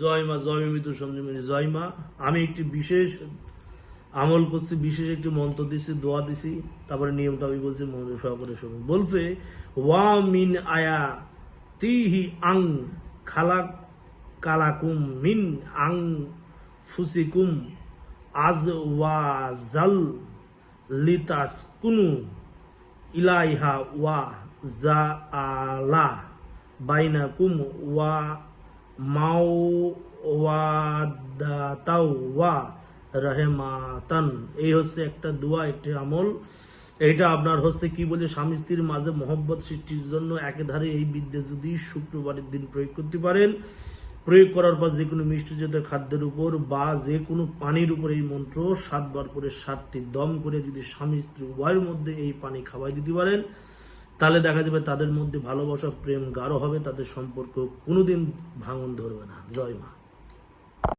জয় মা, জয় মৃত্যু সঞ্জীবনী, জয় মা। আমি একটি বিশেষ আমল করছি, বিশেষ একটি মন্ত্র দিছি, দোয়া দিছি, তারপরে নিয়মটা আমি বলছি, মনোযোগ সহকারে শুনুন। বলছে ওয়া মিন আয়া তিহি আং খালাক কালাকুম মিন আং ফুসিকুম আজ ওয়া জাল লিতাস কুনু ইলাইহা ওয়া জা আলা বাইনাকুম ওয়া মাও ওয়াদাতাও ওয়া রাহমাতান। এই হচ্ছে একটা দোয়া, একটি আমল। এইটা আপনার হচ্ছে কি বলে, স্বামী স্ত্রীর মাঝে মহব্বত সৃষ্টির জন্য একেধারে এই বিদ্যা যদি শুক্রবারের দিন প্রয়োগ করতে পারেন, প্রয়োগ করার পর যে কোনো মিষ্টজাত খাদ্যের উপর বা যে কোনো পানির উপর এই মন্ত্র 7 বার করে 7টি দম করে যদি স্বামী স্ত্রী উভয়ের মধ্যে এই পানি খাওয়াই দিতে পারেন, তাহলে দেখা যাবে তাদের মধ্যে ভালোবাসা প্রেম গাঢ় হবে, তাদের সম্পর্ক কোনোদিন ভাঙন ধরবে না। জয় মা।